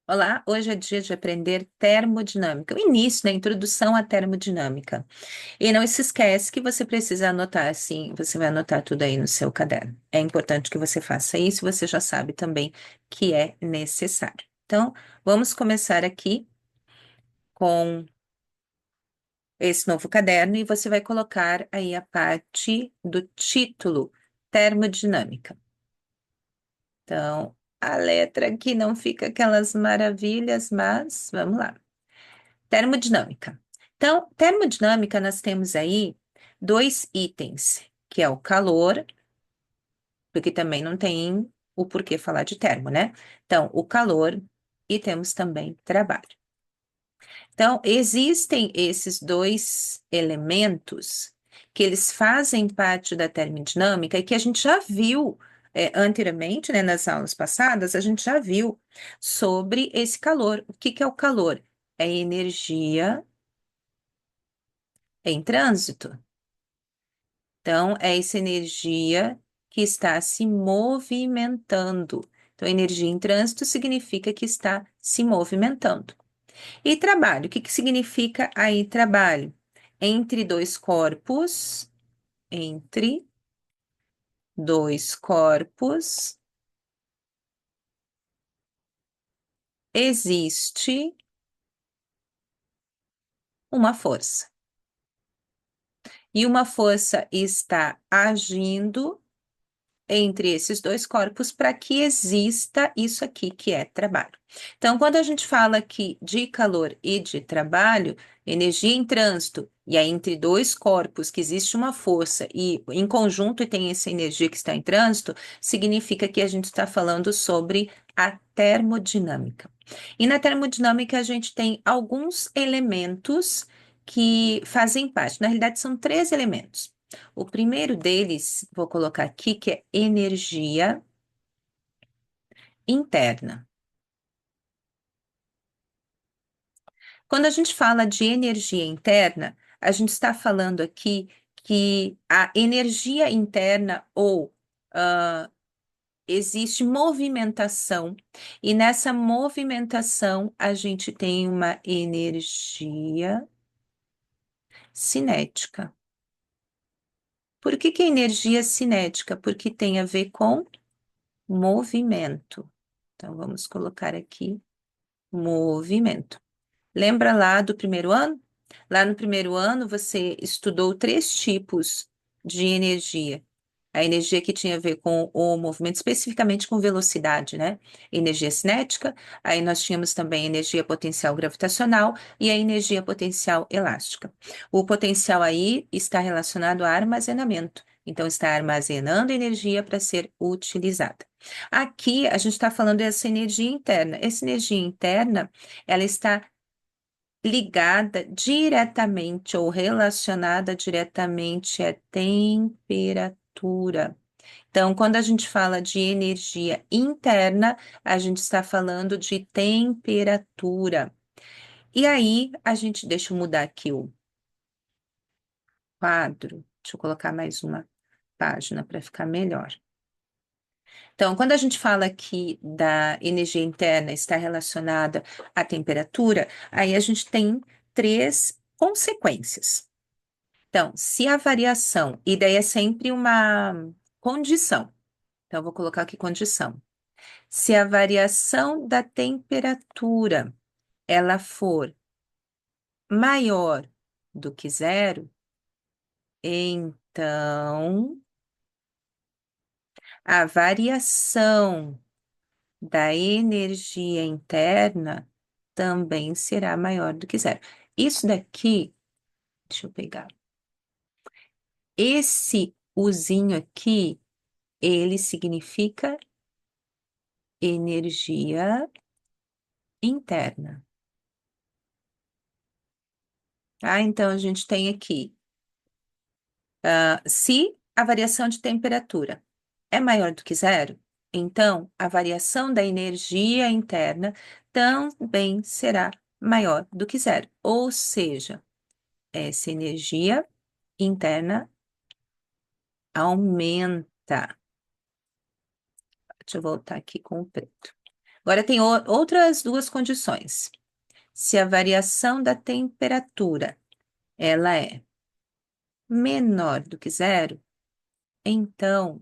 Olá, hoje é dia de aprender termodinâmica, o início da introdução à termodinâmica. E não se esquece que você precisa anotar, sim, você vai anotar tudo aí no seu caderno. É importante que você faça isso, você já sabe também que é necessário. Então, vamos começar aqui com esse novo caderno e você vai colocar aí a parte do título, termodinâmica. Então, a letra aqui não fica aquelas maravilhas, mas vamos lá. Termodinâmica. Então, termodinâmica, nós temos aí dois itens, que é o calor, porque também não tem o porquê falar de termo, né? Então, o calor e temos também trabalho. Então, existem esses dois elementos que eles fazem parte da termodinâmica e que a gente já viu anteriormente, né, nas aulas passadas, a gente já viu sobre esse calor. O que que é o calor? É energia em trânsito. Então, é essa energia que está se movimentando. Então, energia em trânsito significa que está se movimentando. E trabalho, o que que significa aí trabalho? Entre dois corpos, entre dois corpos, existe uma força. E uma força está agindo entre esses dois corpos para que exista isso aqui que é trabalho. Então, quando a gente fala aqui de calor e de trabalho, energia em trânsito, e aí entre dois corpos que existe uma força e em conjunto tem essa energia que está em trânsito, significa que a gente está falando sobre a termodinâmica. E na termodinâmica a gente tem alguns elementos que fazem parte. Na realidade, são três elementos. O primeiro deles, vou colocar aqui, que é energia interna. Quando a gente fala de energia interna, a gente está falando aqui que a energia interna ou existe movimentação, e nessa movimentação a gente tem uma energia cinética. Por que que é energia cinética? Porque tem a ver com movimento. Então, vamos colocar aqui movimento. Lembra lá do primeiro ano? Lá no primeiro ano, você estudou três tipos de energia. A energia que tinha a ver com o movimento, especificamente com velocidade, né? Energia cinética, aí nós tínhamos também energia potencial gravitacional e a energia potencial elástica. O potencial aí está relacionado a armazenamento, então está armazenando energia para ser utilizada. Aqui a gente está falando dessa energia interna. Essa energia interna, ela está ligada diretamente ou relacionada diretamente à temperatura. Então, quando a gente fala de energia interna, a gente está falando de temperatura. E aí, deixa eu mudar aqui o quadro, deixa eu colocar mais uma página para ficar melhor. Então, quando a gente fala aqui da energia interna está relacionada à temperatura, aí a gente tem três consequências. Então, se a variação, e daí é sempre uma condição. Então, eu vou colocar aqui condição. Se a variação da temperatura ela for maior do que zero, então a variação da energia interna também será maior do que zero. Isso daqui, deixa eu pegar. Esse uzinho aqui, ele significa energia interna. Tá? Então, a gente tem aqui, se a variação de temperatura é maior do que zero, então a variação da energia interna também será maior do que zero. Ou seja, essa energia interna aumenta. Deixa eu voltar aqui com o preto. Agora tem outras duas condições. Se a variação da temperatura ela é menor do que zero, então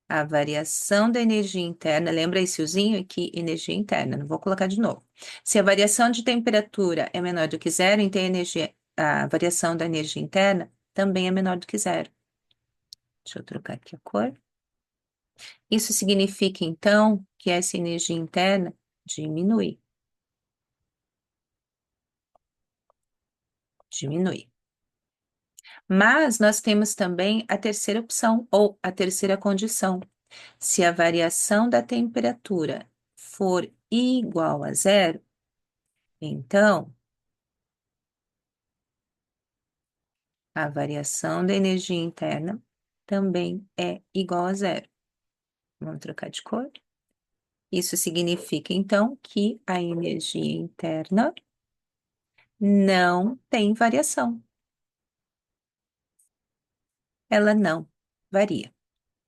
a variação da energia interna, lembra esse uzinho aqui, energia interna, não vou colocar de novo. Se a variação de temperatura é menor do que zero, então a variação da energia interna também é menor do que zero. Deixa eu trocar aqui a cor. Isso significa, então, que essa energia interna diminui. Diminui. Mas nós temos também a terceira opção, ou a terceira condição. Se a variação da temperatura for igual a zero, então a variação da energia interna também é igual a zero. Vamos trocar de cor? Isso significa, então, que a energia interna não tem variação. Ela não varia.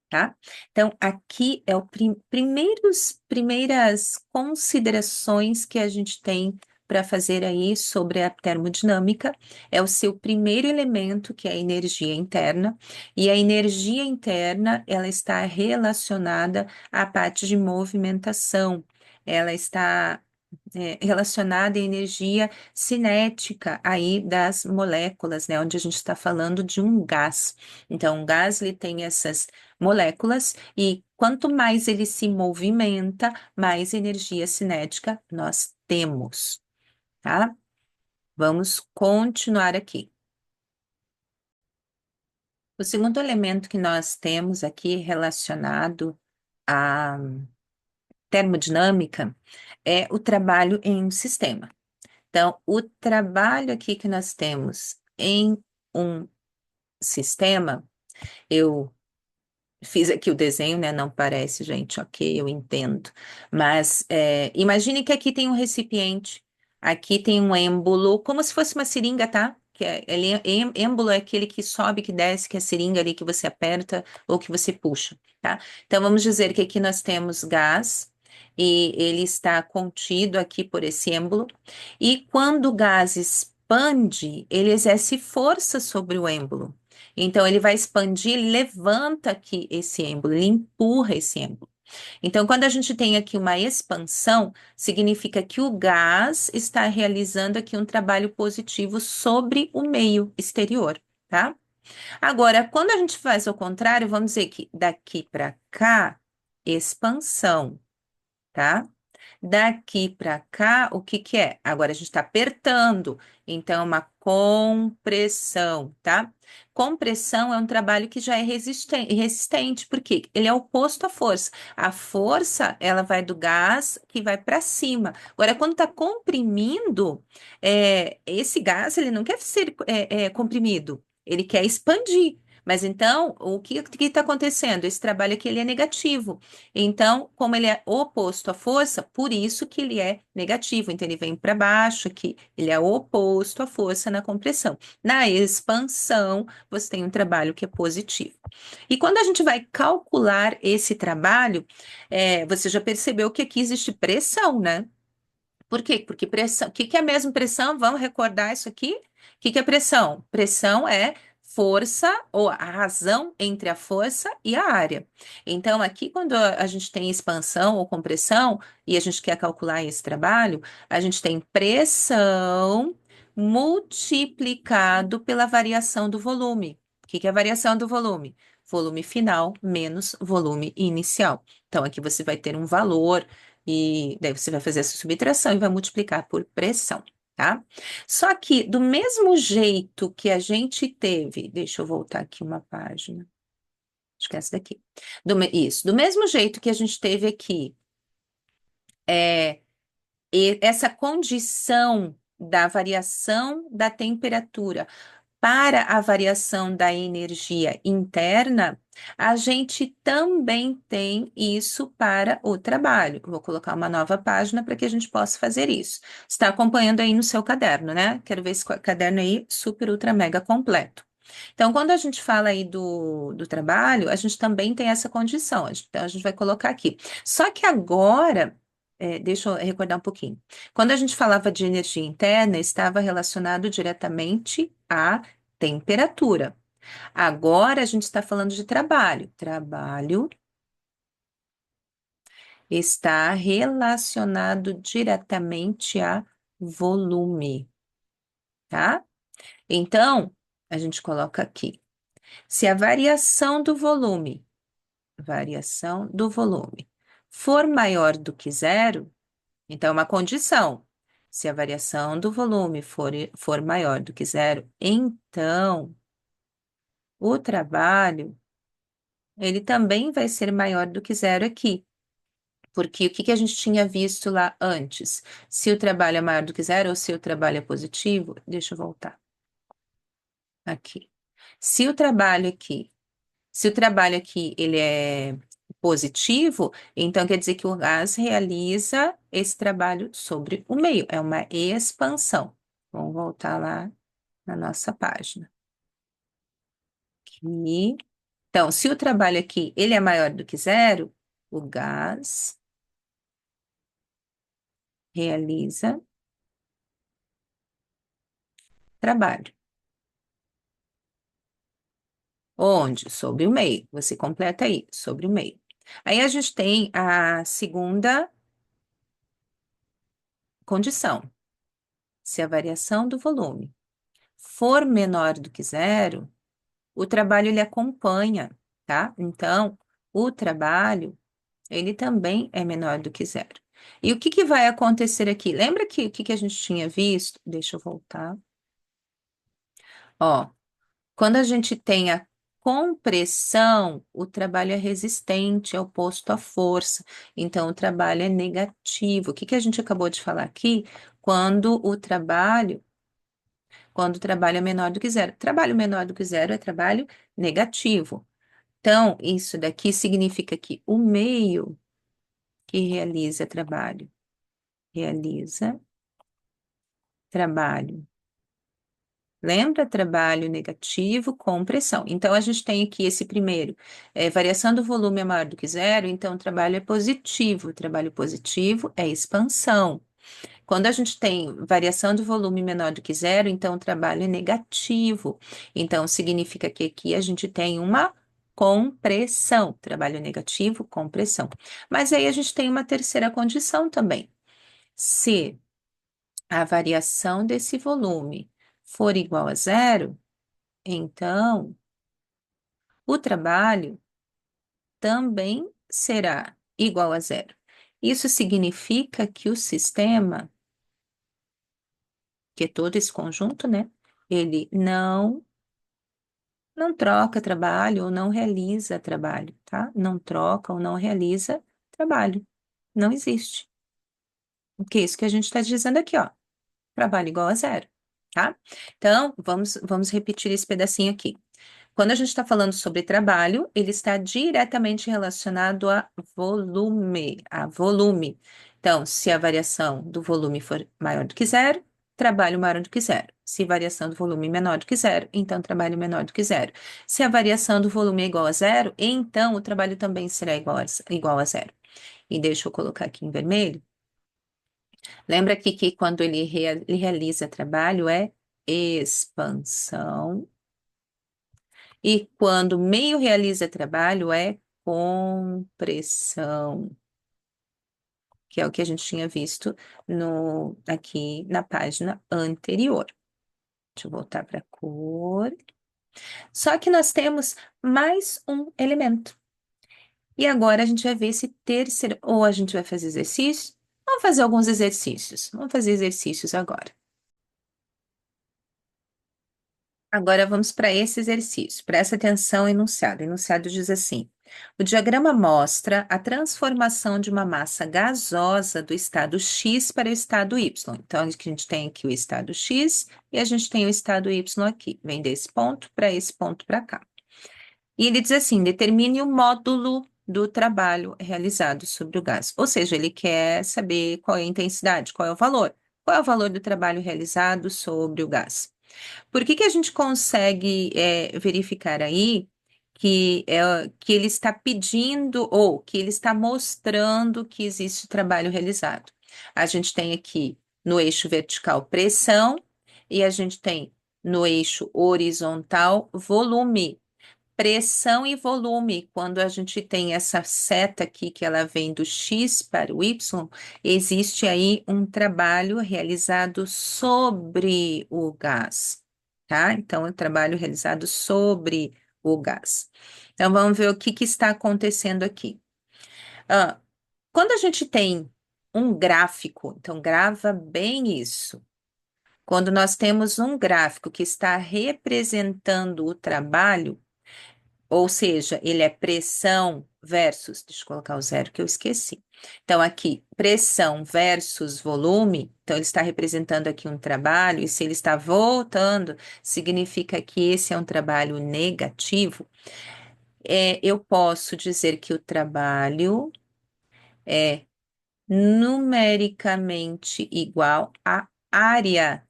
Tá? Então, aqui é o primeiras considerações que a gente tem para fazer aí sobre a termodinâmica. É o seu primeiro elemento, que é a energia interna, e a energia interna, ela está relacionada à parte de movimentação. Ela está relacionada à energia cinética aí das moléculas, né? Onde a gente está falando de um gás. Então, o gás ele tem essas moléculas e quanto mais ele se movimenta, mais energia cinética nós temos, tá? Vamos continuar aqui. O segundo elemento que nós temos aqui relacionado à termodinâmica é o trabalho em um sistema. Então, o trabalho aqui que nós temos em um sistema, eu fiz aqui o desenho, né? Não parece, gente, ok, eu entendo. Mas imagine que aqui tem um recipiente, aqui tem um êmbolo, como se fosse uma seringa, tá? Êmbolo é aquele que sobe, que desce, que é a seringa ali que você aperta ou que você puxa, tá? Então vamos dizer que aqui nós temos gás e ele está contido aqui por esse êmbolo. E quando o gás expande, ele exerce força sobre o êmbolo. Então, ele vai expandir, ele levanta aqui esse êmbolo, ele empurra esse êmbolo. Então, quando a gente tem aqui uma expansão, significa que o gás está realizando aqui um trabalho positivo sobre o meio exterior, tá? Agora, quando a gente faz o contrário, vamos dizer que daqui para cá, expansão, tá? Daqui para cá, o que que é? Agora a gente está apertando, então é uma compressão, tá? Compressão é um trabalho que já é resistente, porque ele é oposto à força. A força, ela vai do gás que vai para cima. Agora, quando está comprimindo, esse gás, ele não quer ser comprimido, ele quer expandir. Mas então, o que está acontecendo? Esse trabalho aqui ele é negativo. Então, como ele é oposto à força, por isso que ele é negativo. Então, ele vem para baixo aqui, ele é oposto à força na compressão. Na expansão, você tem um trabalho que é positivo. E quando a gente vai calcular esse trabalho, você já percebeu que aqui existe pressão, né? Por quê? Porque pressão. O que que é mesmo pressão? Vamos recordar isso aqui? O que que é pressão? Pressão é força ou a razão entre a força e a área. Então, aqui, quando a gente tem expansão ou compressão e a gente quer calcular esse trabalho, a gente tem pressão multiplicado pela variação do volume. O que que é a variação do volume? Volume final menos volume inicial. Então, aqui você vai ter um valor. E daí você vai fazer essa subtração e vai multiplicar por pressão, tá? Só que do mesmo jeito que a gente teve, deixa eu voltar aqui uma página. Esquece daqui. Isso, do mesmo jeito que a gente teve aqui, essa condição da variação da temperatura para a variação da energia interna, a gente também tem isso para o trabalho. Vou colocar uma nova página para que a gente possa fazer isso. Está acompanhando aí no seu caderno, né? Quero ver esse caderno aí super, ultra, mega completo. Então, quando a gente fala aí do trabalho, a gente também tem essa condição. Então, a gente vai colocar aqui. Só que agora, deixa eu recordar um pouquinho. Quando a gente falava de energia interna, estava relacionado diretamente à temperatura. Agora, a gente está falando de trabalho. Trabalho está relacionado diretamente a volume, tá? Então, a gente coloca aqui. Se a variação do volume for maior do que zero, então é uma condição. Se a variação do volume for maior do que zero, então o trabalho ele também vai ser maior do que zero aqui. Porque o que que a gente tinha visto lá antes? Se o trabalho é maior do que zero ou se o trabalho é positivo, deixa eu voltar aqui. Se o trabalho aqui Se o trabalho aqui ele é positivo, então quer dizer que o gás realiza esse trabalho sobre o meio, é uma expansão. Vamos voltar lá na nossa página. Aqui. Então, se o trabalho aqui ele é maior do que zero, o gás realiza trabalho. Onde? Sobre o meio. Você completa aí, sobre o meio. Aí a gente tem a segunda condição. Se a variação do volume for menor do que zero, o trabalho ele acompanha, tá? Então, o trabalho, ele também é menor do que zero. E o que que vai acontecer aqui? Lembra que o que que a gente tinha visto? Deixa eu voltar. Ó, quando a gente tem a compressão, o trabalho é resistente, é oposto à força. Então, o trabalho é negativo. O que que a gente acabou de falar aqui? Quando o trabalho Quando o trabalho é menor do que zero. Trabalho menor do que zero é trabalho negativo. Então, isso daqui significa que o meio que realiza trabalho. Lembra? Trabalho negativo com pressão. Então, a gente tem aqui esse primeiro. Variação do volume é maior do que zero, então o trabalho é positivo. O trabalho positivo é expansão. Quando a gente tem variação do volume menor do que zero, então o trabalho é negativo. Então, significa que aqui a gente tem uma compressão. Trabalho negativo, compressão. Mas aí a gente tem uma terceira condição também. Se a variação desse volume for igual a zero, então o trabalho também será igual a zero. Isso significa que o sistema, que é todo esse conjunto, né? Ele não troca trabalho ou não realiza trabalho, tá? Não troca ou não realiza trabalho. Não existe. O que é isso que a gente está dizendo aqui, ó? Trabalho igual a zero, tá? Então, vamos repetir esse pedacinho aqui. Quando a gente está falando sobre trabalho, ele está diretamente relacionado a volume. Então, se a variação do volume for maior do que zero, trabalho maior do que zero. Se a variação do volume é menor do que zero, então trabalho menor do que zero. Se a variação do volume é igual a zero, então o trabalho também será igual a zero. E deixa eu colocar aqui em vermelho. Lembra aqui que quando ele realiza trabalho é expansão. E quando meio realiza trabalho é compressão, que é o que a gente tinha visto aqui na página anterior. Deixa eu voltar para a cor. Só que nós temos mais um elemento. E agora a gente vai ver esse terceiro, ou a gente vai fazer exercício. Vamos fazer alguns exercícios. Vamos fazer exercícios agora. Agora vamos para esse exercício. Presta atenção no enunciado. O enunciado diz assim: o diagrama mostra a transformação de uma massa gasosa do estado X para o estado Y. Então, a gente tem aqui o estado X e a gente tem o estado Y aqui. Vem desse ponto para esse ponto para cá. E ele diz assim: determine o módulo do trabalho realizado sobre o gás. Ou seja, ele quer saber qual é a intensidade, qual é o valor. Qual é o valor do trabalho realizado sobre o gás? Por que que a gente consegue verificar aí que ele está pedindo ou que ele está mostrando que existe trabalho realizado? A gente tem aqui no eixo vertical pressão e a gente tem no eixo horizontal volume. Pressão e volume, quando a gente tem essa seta aqui, que ela vem do X para o Y, existe aí um trabalho realizado sobre o gás, tá? Então, é um trabalho realizado sobre o gás. Então, vamos ver o que que está acontecendo aqui. Ah, quando a gente tem um gráfico, então grava bem isso. Quando nós temos um gráfico que está representando o trabalho, ou seja, ele é pressão versus, deixa eu colocar o zero que eu esqueci. Então, aqui, pressão versus volume, então ele está representando aqui um trabalho, e se ele está voltando, significa que esse é um trabalho negativo. Eu posso dizer que o trabalho é numericamente igual à área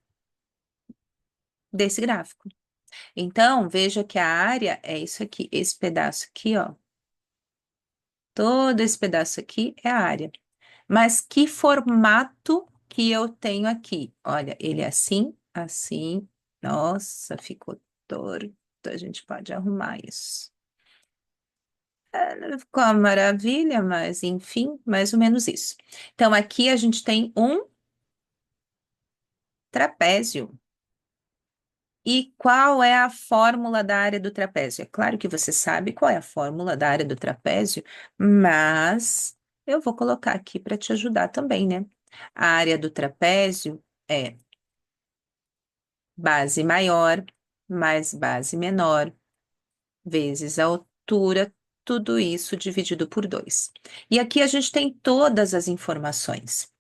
desse gráfico. Então, veja que a área é isso aqui, esse pedaço aqui, ó. Todo esse pedaço aqui é a área. Mas que formato que eu tenho aqui? Olha, ele é assim, assim. Nossa, ficou torto. A gente pode arrumar isso. Não ficou uma maravilha, mas enfim, mais ou menos isso. Então, aqui a gente tem um trapézio. E qual é a fórmula da área do trapézio? É claro que você sabe qual é a fórmula da área do trapézio, mas eu vou colocar aqui para te ajudar também, né? A área do trapézio é base maior mais base menor vezes a altura, tudo isso dividido por 2. E aqui a gente tem todas as informações.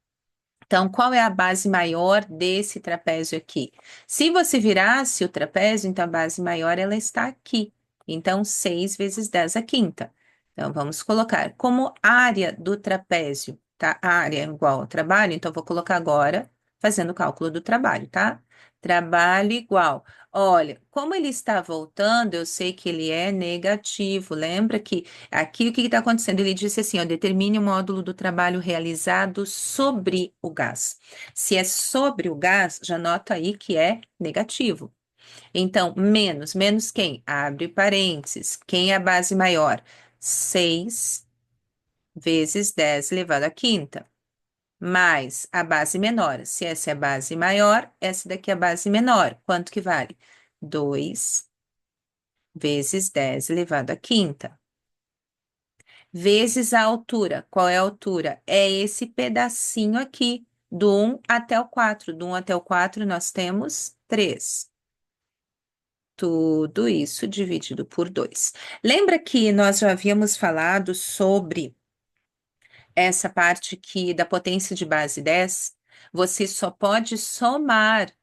Então, qual é a base maior desse trapézio aqui? Se você virasse o trapézio, então a base maior ela está aqui. Então, 6 vezes 10 a quinta. Então, vamos colocar como área do trapézio, tá? A área é igual ao trabalho, então vou colocar agora fazendo o cálculo do trabalho, tá? Trabalho igual. Olha, como ele está voltando, eu sei que ele é negativo. Lembra que aqui o que está acontecendo? Ele disse assim, ó, determine o módulo do trabalho realizado sobre o gás. Se é sobre o gás, já nota aí que é negativo. Então, menos, menos quem? Abre parênteses. Quem é a base maior? 6 vezes 10 elevado à quinta. Mais a base menor. Se essa é a base maior, essa daqui é a base menor. Quanto que vale? 2 vezes 10 elevado à quinta vezes a altura. Qual é a altura? É esse pedacinho aqui, do 1 até o 4. Do 1 até o 4, nós temos 3. Tudo isso dividido por 2. Lembra que nós já havíamos falado sobre essa parte aqui da potência de base 10? Você só pode somar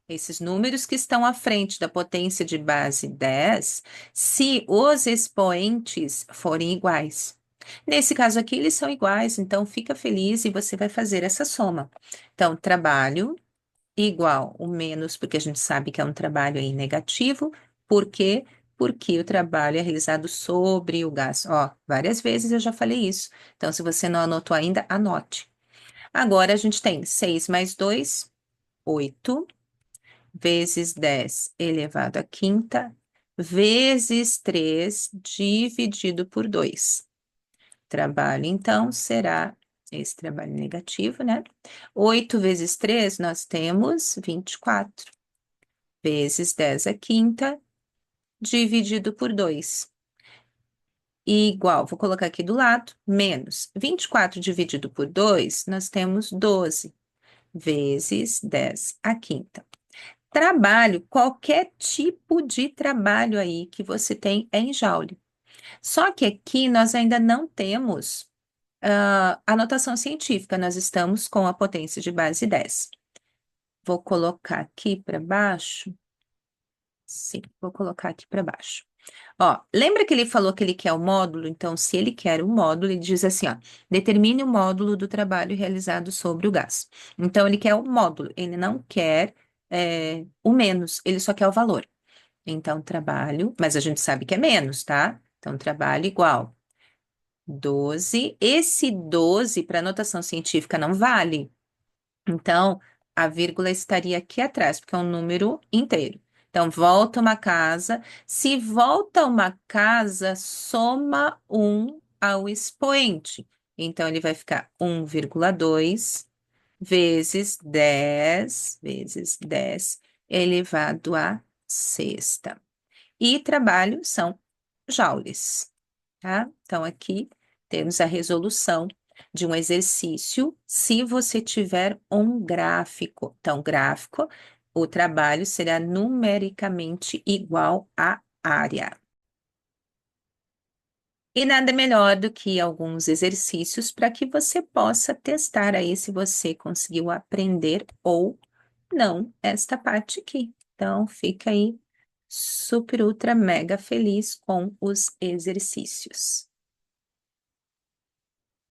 esses números que estão à frente da potência de base 10 se os expoentes forem iguais. Nesse caso aqui, eles são iguais, então fica feliz e você vai fazer essa soma. Então, trabalho igual o menos, porque a gente sabe que é um trabalho aí negativo. Por quê? Porque o trabalho é realizado sobre o gás. Ó, várias vezes eu já falei isso. Então, se você não anotou ainda, anote. Agora, a gente tem 6 mais 2, 8, vezes 10 elevado à quinta, vezes 3 dividido por 2. Trabalho, então, será esse trabalho negativo, né? 8 vezes 3, nós temos 24. Vezes 10 à quinta, dividido por 2. E igual, vou colocar aqui do lado, menos 24 dividido por 2, nós temos 12. Vezes 10 à quinta. Trabalho, qualquer tipo de trabalho aí que você tem é em joule. Só que aqui nós ainda não temos a notação científica, nós estamos com a potência de base 10. Vou colocar aqui para baixo. Sim, vou colocar aqui para baixo. Ó, lembra que ele falou que ele quer o módulo? Então, se ele quer o módulo, ele diz assim, ó, determine o módulo do trabalho realizado sobre o gás. Então, ele quer o módulo, ele não quer o menos, ele só quer o valor. Então, trabalho, mas a gente sabe que é menos, tá? Então, trabalho igual 12. Esse 12 para notação científica não vale. Então, a vírgula estaria aqui atrás, porque é um número inteiro. Então, volta uma casa. Se volta uma casa, soma um ao expoente. Então, ele vai ficar 1,2 vezes 10 elevado à sexta. E trabalho são joules, tá? Então, aqui temos a resolução de um exercício se você tiver um gráfico. Então, gráfico, o trabalho será numericamente igual à área. E nada melhor do que alguns exercícios para que você possa testar aí se você conseguiu aprender ou não esta parte aqui. Então, fica aí super, ultra, mega feliz com os exercícios.